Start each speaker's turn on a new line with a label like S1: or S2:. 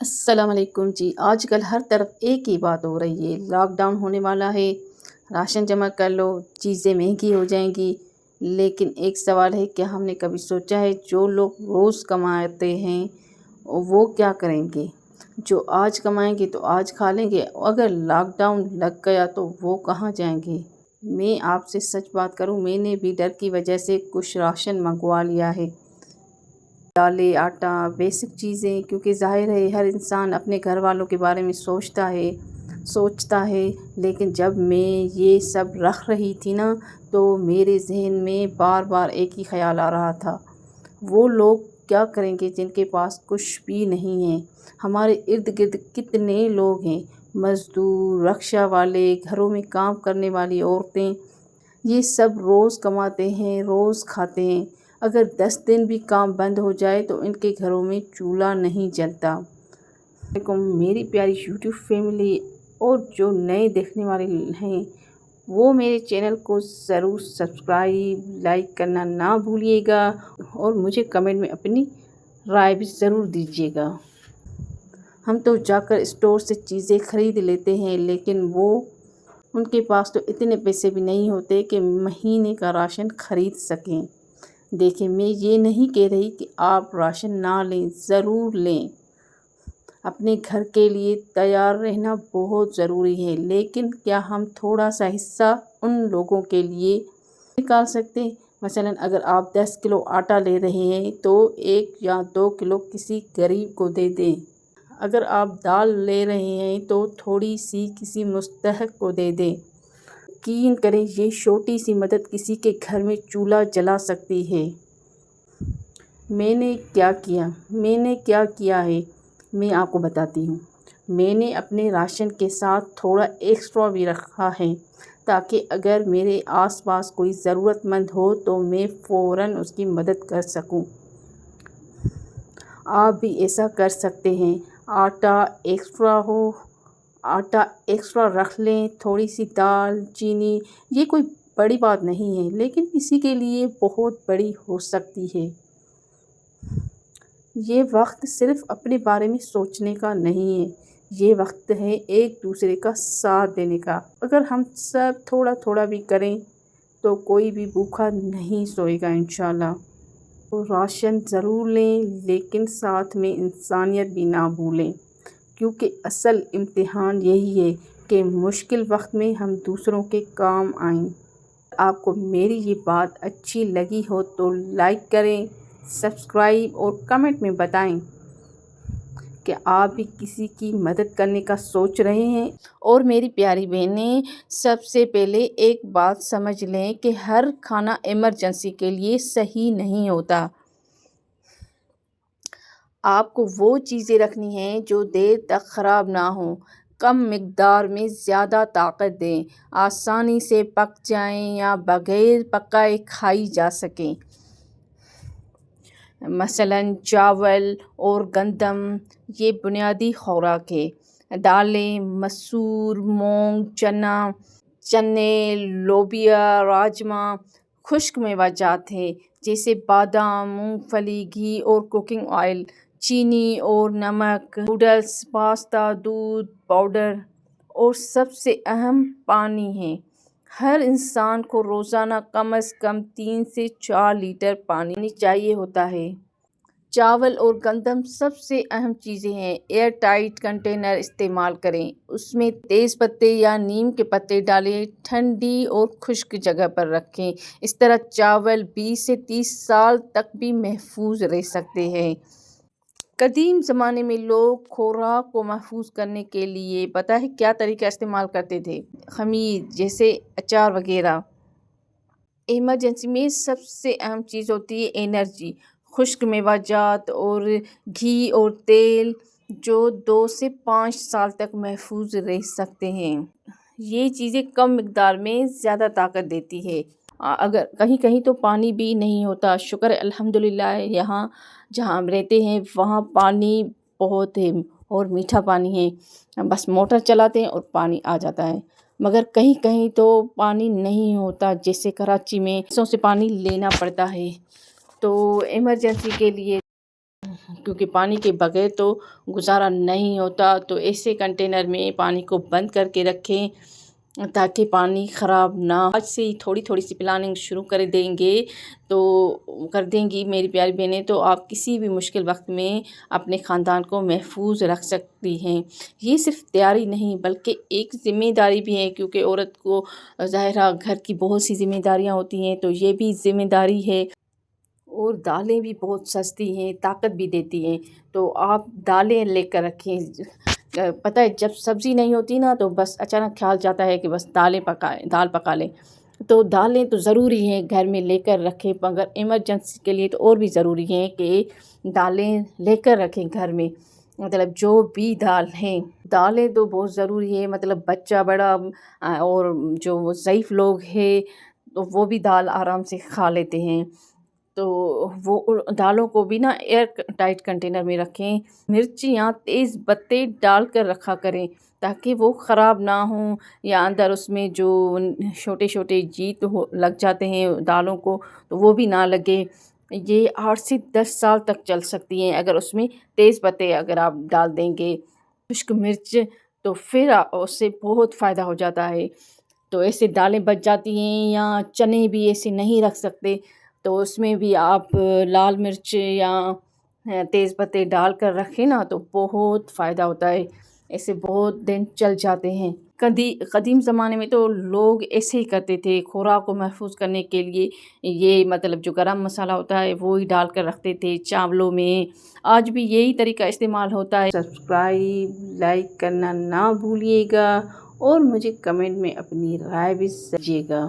S1: السلام علیکم جی۔ آج کل ہر طرف ایک ہی بات ہو رہی ہے، لاک ڈاؤن ہونے والا ہے، راشن جمع کر لو، چیزیں مہنگی ہو جائیں گی۔ لیکن ایک سوال ہے، کیا ہم نے کبھی سوچا ہے جو لوگ روز کماتے ہیں وہ کیا کریں گے؟ جو آج کمائیں گے تو آج کھا لیں گے، اگر لاک ڈاؤن لگ گیا تو وہ کہاں جائیں گے؟ میں آپ سے سچ بات کروں، میں نے بھی ڈر کی وجہ سے کچھ راشن منگوا لیا ہے، دالیں، آٹا، بیسک چیزیں، کیونکہ ظاہر ہے ہر انسان اپنے گھر والوں کے بارے میں سوچتا ہے۔ لیکن جب میں یہ سب رکھ رہی تھی نا، تو میرے ذہن میں بار بار ایک ہی خیال آ رہا تھا، وہ لوگ کیا کریں گے جن کے پاس کچھ بھی نہیں ہے؟ ہمارے ارد گرد کتنے لوگ ہیں، مزدور، رکشہ والے، گھروں میں کام کرنے والی عورتیں، یہ سب روز کماتے ہیں، روز کھاتے ہیں۔ اگر 10 دن بھی کام بند ہو جائے تو ان کے گھروں میں چولہا نہیں جلتا۔ علیکم میری پیاری یوٹیوب فیملی، اور جو نئے دیکھنے والے ہیں وہ میرے چینل کو ضرور سبسکرائب، لائک کرنا نہ بھولیے گا، اور مجھے کمنٹ میں اپنی رائے بھی ضرور دیجیے گا۔ ہم تو جا کر اسٹور سے چیزیں خرید لیتے ہیں، لیکن ان کے پاس تو اتنے پیسے بھی نہیں ہوتے کہ مہینے کا راشن خرید سکیں۔ دیکھیں، میں یہ نہیں کہہ رہی کہ آپ راشن نہ لیں، ضرور لیں، اپنے گھر کے لیے تیار رہنا بہت ضروری ہے، لیکن کیا ہم تھوڑا سا حصہ ان لوگوں کے لیے نکال سکتے ہیں؟ مثلاً اگر آپ 10 کلو آٹا لے رہے ہیں تو 1 یا 2 کلو کسی غریب کو دے دیں۔ اگر آپ دال لے رہے ہیں تو تھوڑی سی کسی مستحق کو دے دیں۔ یقین کریں، یہ چھوٹی سی مدد کسی کے گھر میں چولہا جلا سکتی ہے۔ میں نے کیا کیا ہے، میں آپ کو بتاتی ہوں۔ میں نے اپنے راشن کے ساتھ تھوڑا ایکسٹرا بھی رکھا ہے، تاکہ اگر میرے آس پاس کوئی ضرورت مند ہو تو میں فوراً اس کی مدد کر سکوں۔ آپ بھی ایسا کر سکتے ہیں۔ آٹا ایکسٹرا رکھ لیں، تھوڑی سی دال، چینی، یہ کوئی بڑی بات نہیں ہے، لیکن کسی کے لیے بہت بڑی ہو سکتی ہے۔ یہ وقت صرف اپنے بارے میں سوچنے کا نہیں ہے، یہ وقت ہے ایک دوسرے کا ساتھ دینے کا۔ اگر ہم سب تھوڑا تھوڑا بھی کریں تو کوئی بھی بھوکا نہیں سوئے گا انشاءاللہ۔ تو راشن ضرور لیں، لیکن ساتھ میں انسانیت بھی نہ بھولیں، کیونکہ اصل امتحان یہی ہے کہ مشکل وقت میں ہم دوسروں کے کام آئیں۔ اگر آپ کو میری یہ بات اچھی لگی ہو تو لائک کریں، سبسکرائب اور کمنٹ میں بتائیں کہ آپ بھی کسی کی مدد کرنے کا سوچ رہے ہیں۔ اور میری پیاری بہنیں، سب سے پہلے ایک بات سمجھ لیں کہ ہر کھانا ایمرجنسی کے لیے صحیح نہیں ہوتا۔ آپ کو وہ چیزیں رکھنی ہیں جو دیر تک خراب نہ ہوں، کم مقدار میں زیادہ طاقت دیں، آسانی سے پک جائیں یا بغیر پکائے کھائی جا سکیں۔ مثلاً چاول اور گندم، یہ بنیادی خوراک ہے۔ دالیں، مسور، مونگ، چنے، لوبیا، راجمہ، خشک میوہ جات ہیں جیسے بادام، مونگ پھلی، گھی اور کوکنگ آئل، چینی اور نمک، نوڈلز، پاستا، دودھ پاؤڈر، اور سب سے اہم پانی ہے۔ ہر انسان کو روزانہ کم از کم 3 سے 4 لیٹر پانی چاہیے ہوتا ہے۔ چاول اور گندم سب سے اہم چیزیں ہیں۔ ایئر ٹائٹ کنٹینر استعمال کریں، اس میں تیز پتے یا نیم کے پتے ڈالیں، ٹھنڈی اور خشک جگہ پر رکھیں۔ اس طرح چاول 20 سے 30 سال تک بھی محفوظ رہ سکتے ہیں۔ قدیم زمانے میں لوگ خوراک کو محفوظ کرنے کے لیے پتہ ہے کیا طریقہ استعمال کرتے تھے؟ خمیر، جیسے اچار وغیرہ۔ ایمرجنسی میں سب سے اہم چیز ہوتی ہے انرجی، خشک میوہ جات اور گھی اور تیل، جو 2 سے 5 سال تک محفوظ رہ سکتے ہیں۔ یہ چیزیں کم مقدار میں زیادہ طاقت دیتی ہے۔ اگر کہیں تو پانی بھی نہیں ہوتا، شکر ہے الحمدللہ، یہاں جہاں ہم رہتے ہیں وہاں پانی بہت ہے اور میٹھا پانی ہے، بس موٹر چلاتے ہیں اور پانی آ جاتا ہے۔ مگر کہیں تو پانی نہیں ہوتا، جیسے کراچی میں سے پانی لینا پڑتا ہے۔ تو ایمرجنسی کے لیے کیونکہ پانی کے بغیر تو گزارا نہیں ہوتا۔ تو ایسے کنٹینر میں پانی کو بند کر کے رکھیں تاکہ پانی خراب نہ ہو۔ آج سے ہی تھوڑی تھوڑی سی پلاننگ شروع کر دیں گی میری پیاری بہنیں، تو آپ کسی بھی مشکل وقت میں اپنے خاندان کو محفوظ رکھ سکتی ہیں۔ یہ صرف تیاری نہیں بلکہ ایک ذمہ داری بھی ہے، کیونکہ عورت کو ظاہرہ گھر کی بہت سی ذمہ داریاں ہوتی ہیں، تو یہ بھی ذمہ داری ہے۔ اور دالیں بھی بہت سستی ہیں، طاقت بھی دیتی ہیں، تو آپ دالیں لے کر رکھیں۔ پتہ ہے جب سبزی نہیں ہوتی نا تو بس اچانک خیال جاتا ہے کہ بس دال پکا لیں، تو دالیں تو ضروری ہیں گھر میں لے کر رکھیں، مگر ایمرجنسی کے لیے تو اور بھی ضروری ہیں کہ دالیں لے کر رکھیں گھر میں۔ مطلب جو بھی دال ہیں، دالیں تو بہت ضروری ہے، مطلب بچہ بڑا اور جو ضعیف لوگ ہیں تو وہ بھی دال آرام سے کھا لیتے ہیں۔ تو وہ دالوں کو بھی نا ایئر ٹائٹ کنٹینر میں رکھیں۔ مرچیاں تیز پتے ڈال کر رکھا کریں تاکہ وہ خراب نہ ہوں، یا اندر اس میں جو چھوٹے چھوٹے جیت لگ جاتے ہیں دالوں کو تو وہ بھی نہ لگے۔ یہ 8 سے 10 سال تک چل سکتی ہیں اگر اس میں تیز پتے اگر آپ ڈال دیں گے، خشک مرچ، تو پھر اس سے بہت فائدہ ہو جاتا ہے۔ تو ایسے دالیں بچ جاتی ہیں، یا چنے بھی ایسے نہیں رکھ سکتے تو اس میں بھی آپ لال مرچ یا تیز پتے ڈال کر رکھیں نا تو بہت فائدہ ہوتا ہے، ایسے بہت دن چل جاتے ہیں۔ قدیم زمانے میں تو لوگ ایسے ہی کرتے تھے، خوراک کو محفوظ کرنے کے لیے یہ مطلب جو گرم مسالہ ہوتا ہے وہی ڈال کر رکھتے تھے چاولوں میں۔ آج بھی یہی طریقہ استعمال ہوتا ہے۔ سبسکرائب، لائک کرنا نہ بھولیے گا، اور مجھے کمنٹ میں اپنی رائے بھی دیجیے گا۔